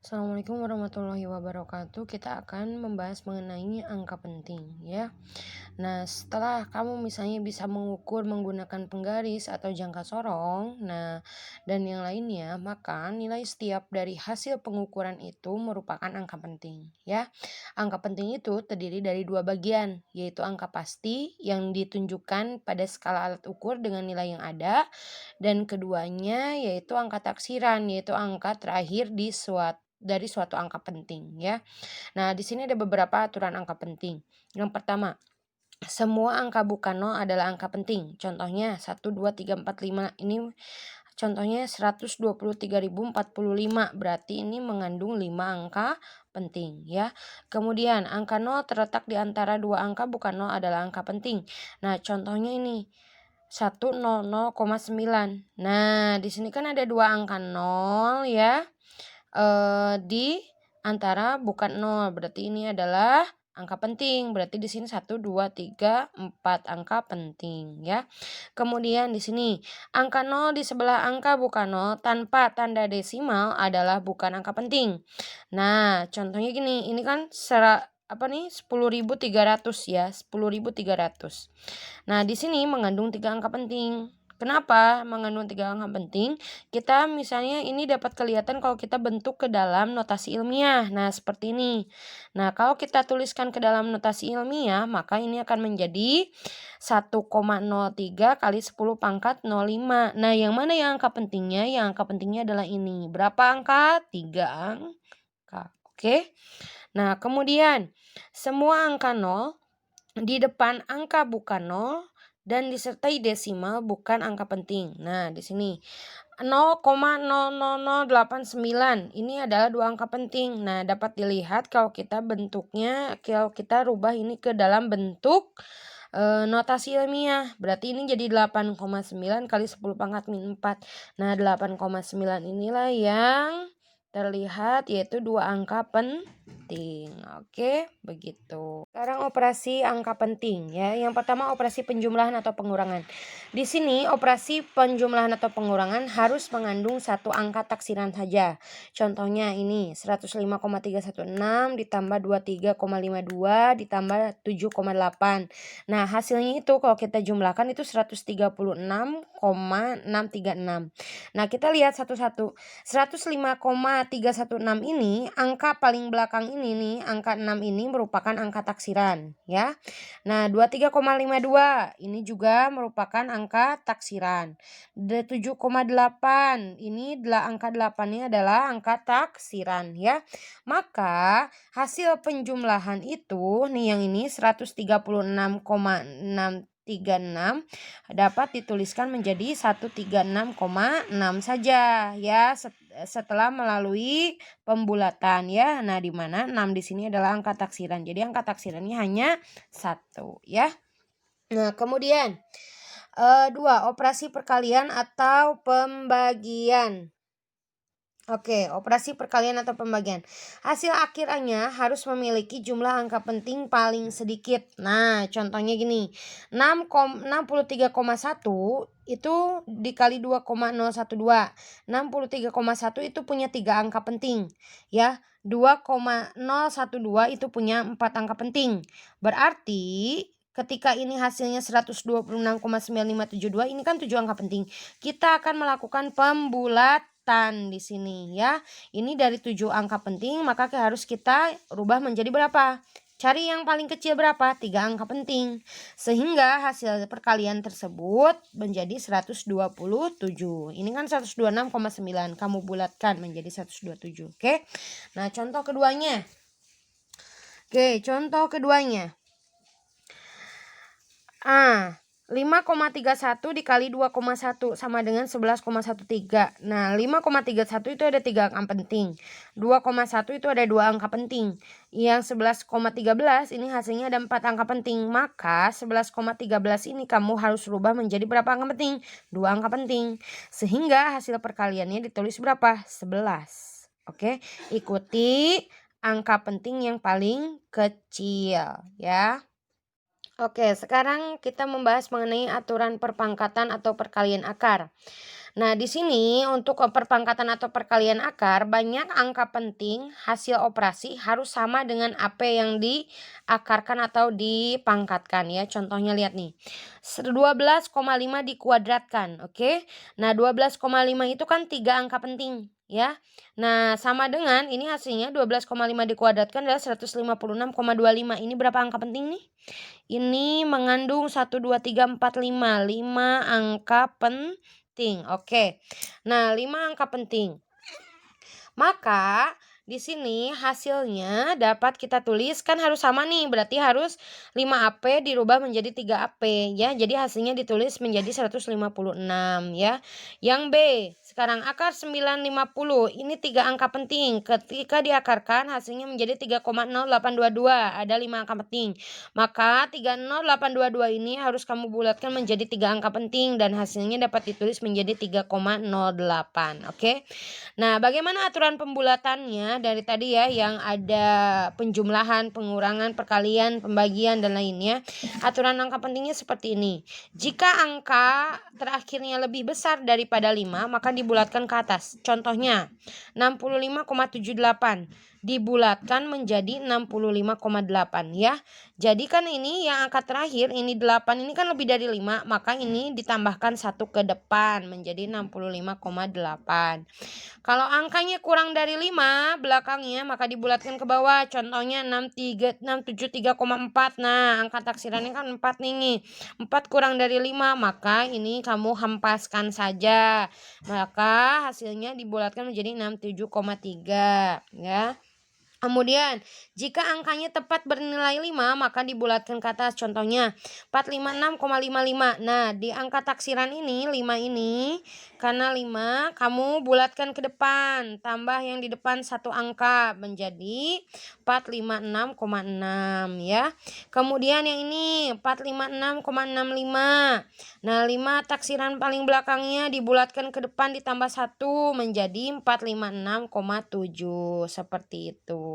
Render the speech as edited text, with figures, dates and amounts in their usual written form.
Assalamualaikum warahmatullahi wabarakatuh. Kita akan membahas mengenai angka penting ya. Nah, setelah kamu misalnya bisa mengukur menggunakan penggaris atau jangka sorong, dan yang lainnya, maka nilai setiap dari hasil pengukuran itu merupakan angka penting ya. Angka penting itu terdiri dari dua bagian, yaitu angka pasti yang ditunjukkan pada skala alat ukur dengan nilai yang ada, dan keduanya yaitu angka taksiran, yaitu angka terakhir dari suatu angka penting ya. Nah, di sini ada beberapa aturan angka penting. Yang pertama, semua angka bukan nol adalah angka penting. Contohnya 1, 2, 3, 4, 5. Ini contohnya 123.045. Berarti ini mengandung 5 angka penting ya. Kemudian angka 0 terletak di antara dua angka bukan nol adalah angka penting. Nah, contohnya ini 100,9. Nah, di sini kan ada dua angka 0 ya. Di antara bukan 0, berarti ini adalah angka penting. Berarti di sini 1, 2, 3, 4 angka penting ya. Kemudian di sini angka 0 di sebelah angka bukan 0 tanpa tanda desimal adalah bukan angka penting. Nah, contohnya gini, ini kan 10.300 ya, 10.300. Nah, di sini mengandung 3 angka penting. Kenapa mengandung 3 angka penting? Kita misalnya ini dapat kelihatan kalau kita bentuk ke dalam notasi ilmiah. Nah, seperti ini. Nah, kalau kita tuliskan ke dalam notasi ilmiah, maka ini akan menjadi 1,03 kali 10 pangkat 05. Nah, yang mana yang angka pentingnya? Yang angka pentingnya adalah ini. Berapa angka? 3 angka. Oke. Nah, kemudian semua angka 0 di depan angka bukan 0 dan disertai desimal bukan angka penting. Nah, di sini 0,00089 ini adalah dua angka penting. Nah, dapat dilihat kalau kita rubah ini ke dalam bentuk notasi ilmiah. Berarti ini jadi 8,9 kali 10 pangkat min 4. Nah, 8,9 inilah yang terlihat yaitu dua angka penting. Oke, begitu. Sekarang operasi angka penting ya. Yang pertama operasi penjumlahan atau pengurangan. Di sini operasi penjumlahan atau pengurangan harus mengandung satu angka taksiran saja. Contohnya ini 105,316 ditambah 23,52 ditambah 7,8. Nah, hasilnya itu kalau kita jumlahkan itu 136,636. Nah, kita lihat satu-satu. 105,316 ini angka paling belakang ini nih, angka 6 ini merupakan angka taksiran ya. Nah, 23,52 ini juga merupakan angka taksiran. 7,8 ini angka 8-nya adalah angka taksiran ya. Maka hasil penjumlahan itu nih yang ini 136,636 dapat dituliskan menjadi 136,6 saja ya setelah melalui pembulatan ya. Nah, di mana 6 di sini adalah angka taksiran. Jadi angka taksirannya hanya 1 ya. Nah, kemudian 2 operasi perkalian atau pembagian. Oke, operasi perkalian atau pembagian. Hasil akhirnya harus memiliki jumlah angka penting paling sedikit. Nah, contohnya gini. 63,1 itu dikali 2,012. 63,1 itu punya 3 angka penting. Ya, 2,012 itu punya 4 angka penting. Berarti ketika ini hasilnya 126,9572 ini kan 7 angka penting. Kita akan melakukan pembulatan di sini ya. Ini dari 7 angka penting, maka harus kita rubah menjadi berapa? Cari yang paling kecil berapa? 3 angka penting. Sehingga hasil perkalian tersebut menjadi 127. Ini kan 126,9. Kamu bulatkan menjadi 127. Oke. Nah, contoh keduanya. Oke, contoh keduanya. 5,31 dikali 2,1 sama dengan 11,13. Nah, 5,31 itu ada 3 angka penting. 2,1 itu ada 2 angka penting. Yang 11,13 ini hasilnya ada 4 angka penting. Maka 11,13 ini kamu harus rubah menjadi berapa angka penting? 2 angka penting. Sehingga hasil perkaliannya ditulis berapa? 11. Oke, ikuti angka penting yang paling kecil ya. Oke, sekarang kita membahas mengenai aturan perpangkatan atau perkalian akar. Nah, di sini untuk perpangkatan atau perkalian akar, banyak angka penting hasil operasi harus sama dengan apa yang diakarkan atau dipangkatkan ya. Contohnya lihat nih. 12,5 dikuadratkan, oke? Nah, 12,5 itu kan 3 angka penting ya. Nah, sama dengan ini hasilnya 12,5 dikuadratkan adalah 156,25. Ini berapa angka penting nih? Ini mengandung 1, 2, 3, 4, 5. 5 angka penting. Oke. Nah, 5 angka penting. Maka di sini hasilnya dapat kita tulis kan harus sama nih, berarti harus 5AP dirubah menjadi 3AP ya. Jadi hasilnya ditulis menjadi 156 ya. Yang B, sekarang akar 950. Ini 3 angka penting. Ketika diakarkan hasilnya menjadi 3,0822. Ada 5 angka penting. Maka 30822 ini harus kamu bulatkan menjadi 3 angka penting dan hasilnya dapat ditulis menjadi 3,08. Oke. Nah, bagaimana aturan pembulatannya dari tadi ya yang ada penjumlahan, pengurangan, perkalian, pembagian dan lainnya. Aturan angka pentingnya seperti ini. Jika angka terakhirnya lebih besar daripada 5, maka dibulatkan ke atas. Contohnya 65,78 dibulatkan menjadi 65,8 ya. Jadi kan ini yang angka terakhir ini 8 ini kan lebih dari 5, maka ini ditambahkan 1 ke depan menjadi 65,8. Kalau angkanya kurang dari 5 belakangnya maka dibulatkan ke bawah. Contohnya 673,4. Nah, angka taksirannya kan 4 nih. 4 kurang dari 5 maka ini kamu hempaskan saja. Maka hasilnya dibulatkan menjadi 67,3 ya. Kemudian, jika angkanya tepat bernilai 5, maka dibulatkan ke atas. Contohnya, 456,55. Nah, di angka taksiran ini, 5 ini, karena 5, kamu bulatkan ke depan. Tambah yang di depan satu angka, menjadi 456,6 ya. Kemudian yang ini, 456,65. Nah, 5 taksiran paling belakangnya dibulatkan ke depan ditambah 1 menjadi 456,7. Seperti itu.